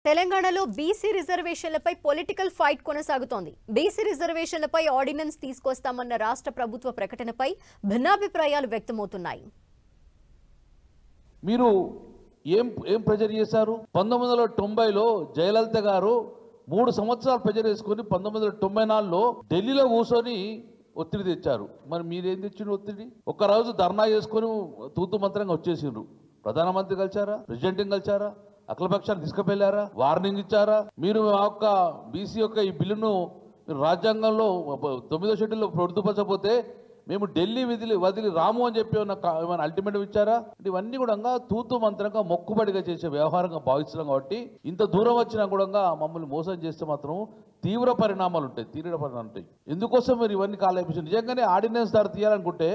తెలంగాణలో BC రిజర్వేషన్లపై political fight కొనసాగుతోంది. BC రిజర్వేషన్లపై ordinance తీసుకొస్తామన్న రాష్ట్ర ప్రభుత్వ ప్రకటనపై భిన్నాభిప్రాయాలు వ్యక్తమవుతున్నాయి. మీరు ఏం ప్రెజర్ చేశారు? 1990లో జయలలిత గారు 3 సంవత్సరాలు ప్రెజర్ చేసుకుని 1994లో ఢిల్లీలో కూర్చొని ఒత్తిడి తెచ్చారు. మరి మీరేం తెచ్చిండ్రు ఒత్తిడి? ఒక్కరోజు ధర్నా చేసుకొని తూతు మంత్రంగా వచ్చేసిండ్రు. ప్రధానమంత్రి కలిసారా? ప్రెసిడెంట్ కలిసారా? అఖిలపక్షాన్ని తీసుకువెళ్లారా? వార్నింగ్ ఇచ్చారా? మీరు ఆ యొక్క బీసీ యొక్క ఈ బిల్లును రాజ్యాంగంలో 9వ షెడ్యూల్లో పొందుపరచకపోతే మేము ఢిల్లీ వదిలి రాము అని చెప్పి ఏమైనా అల్టిమేటం ఇచ్చారా? ఇవన్నీ కూడా తూతు మంత్రంగా మొక్కుబడిగా చేసే వ్యవహారంగా భావిస్తున్నాం. కాబట్టి ఇంత దూరం వచ్చినా కూడా మమ్మల్ని మోసం చేస్తే మాత్రం తీవ్ర పరిణామాలు ఉంటాయి. ఎందుకోసం మీరు ఇవన్నీ కాలేపించారు? నిజంగానే ఆర్డినెన్స్ ద్వారా తీయాలనుకుంటే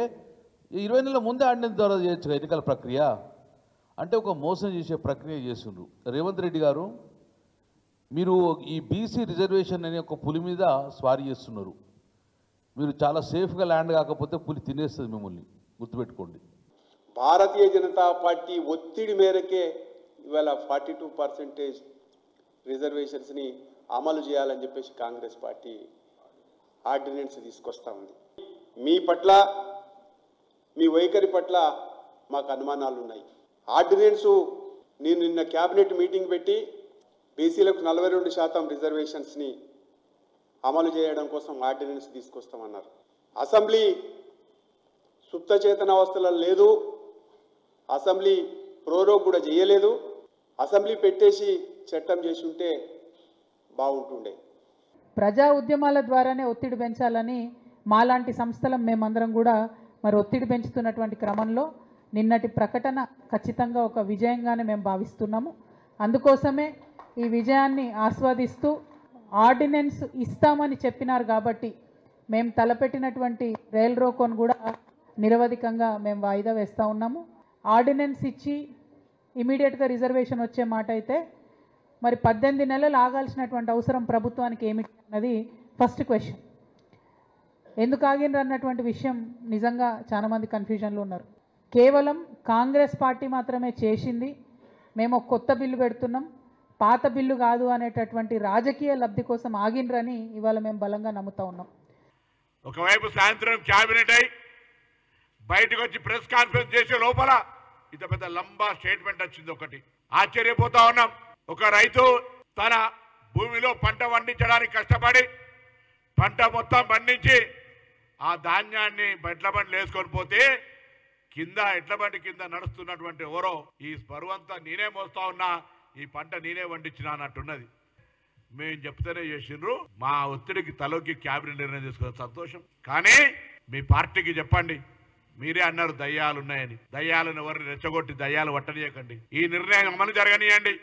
20 నెలల ముందే ఆర్డినెన్స్ ద్వారా చేయొచ్చు ఎన్నికల ప్రక్రియ. అంటే ఒక మోసం చేసే ప్రక్రియ చేస్తుండ్రు. రేవంత్ రెడ్డి గారు, మీరు ఈ బీసీ రిజర్వేషన్ అనే ఒక పులి మీద స్వారీ చేస్తున్నారు. మీరు చాలా సేఫ్గా ల్యాండ్ కాకపోతే పులి తినేస్తుంది మిమ్మల్ని, గుర్తుపెట్టుకోండి. భారతీయ జనతా పార్టీ ఒత్తిడి మేరకే ఇవాళ 42% రిజర్వేషన్స్ని అమలు చేయాలని చెప్పేసి కాంగ్రెస్ పార్టీ ఆర్డినెన్స్ తీసుకొస్తా ఉంది. మీ పట్ల, మీ వైఖరి పట్ల మాకు అనుమానాలు ఉన్నాయి. ఆర్డినెన్సు నేను నిన్న క్యాబినెట్ మీటింగ్ పెట్టి బీసీలకు 42% రిజర్వేషన్స్ని అమలు చేయడం కోసం ఆర్డినెన్స్ తీసుకొస్తామన్నారు. అసెంబ్లీ సుప్త చేతనావస్థలలో లేదు, అసెంబ్లీ ప్రోరోగ్ కూడా చేయలేదు. అసెంబ్లీ పెట్టేసి చట్టం చేసి ఉంటే బాగుంటుండే. ప్రజా ఉద్యమాల ద్వారానే ఒత్తిడి పెంచాలని మాలాంటి సంస్థలం మేమందరం కూడా మరి ఒత్తిడి పెంచుతున్నటువంటి క్రమంలో నిన్నటి ప్రకటన ఖచ్చితంగా ఒక విజయంగానే మేము భావిస్తున్నాము. అందుకోసమే ఈ విజయాన్ని ఆస్వాదిస్తూ ఆర్డినెన్స్ ఇస్తామని చెప్పినారు కాబట్టి మేము తలపెట్టినటువంటి రైల్ రోకోను కూడా నిరవధికంగా మేము వాయిదా వేస్తూ ఉన్నాము. ఆర్డినెన్స్ ఇచ్చి ఇమీడియట్గా రిజర్వేషన్ వచ్చే మాట అయితే మరి 18 నెలలు ఆగాల్సినటువంటి అవసరం ప్రభుత్వానికి ఏమిటి అన్నది ఫస్ట్ క్వశ్చన్. ఎందుకు ఆగినరు అన్నటువంటి విషయం నిజంగా చాలామంది కన్ఫ్యూజన్లో ఉన్నారు. కేవలం కాంగ్రెస్ పార్టీ మాత్రమే చేసింది, మేము ఒక కొత్త బిల్లు పెడుతున్నాం, పాత బిల్లు కాదు అనేటటువంటి రాజకీయ లబ్ధి కోసం ఆగినరని ఇవాళ మేము బలంగా నమ్ముతా ఉన్నాం. ఒకవైపు సాయంత్రం క్యాబినెట్ అయి బయటకు వచ్చి ప్రెస్ కాన్ఫరెన్స్ చేసే లోపల ఇంత పెద్ద లంబా స్టేట్మెంట్ వచ్చింది. ఒకటి ఆశ్చర్యపోతా ఉన్నాం. ఒక రైతు తన భూమిలో పంట పండించడానికి కష్టపడి పంట మొత్తం పండించి ఆ ధాన్యాన్ని ఎడ్ల బండ్లు వేసుకొని పోతే కింద ఎడ్ల బండి కింద నడుస్తున్నటువంటి ఎవరో ఈ బరువంతా నేనే మోస్తా ఉన్నా, ఈ పంట నేనే పండించినా అన్నట్టున్నది. మేము చెప్తేనే చేసిండ్రు. మా ఒత్తిడికి తలొక్కి క్యాబినెట్ నిర్ణయం తీసుకున్న సంతోషం. కానీ మీ పార్టీకి చెప్పండి, మీరే అన్నారు దయ్యాలు ఉన్నాయని. దయ్యాలను ఎవరిని రెచ్చగొట్టి దయ్యాలు పట్టనీయకండి. ఈ నిర్ణయం అమలు జరగనీయండి.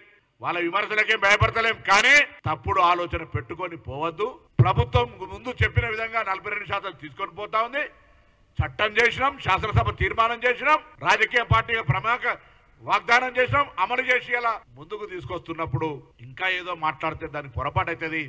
వాళ్ళ విమర్శలకేం భయపడతలేం, కానీ తప్పుడు ఆలోచన పెట్టుకొని పోవద్దు. ప్రభుత్వం ముందు చెప్పిన విధంగా 42% తీసుకొని పోతా ఉంది. చట్టం చేసినాం, శాసనసభ తీర్మానం చేసినాం, రాజకీయ పార్టీగా ప్రముఖ వాగ్దానం చేసినాం, అమలు చేసి అలా ముందుకు తీసుకొస్తున్నప్పుడు ఇంకా ఏదో మాట్లాడితే దానికి పొరపాటు అవుతుంది.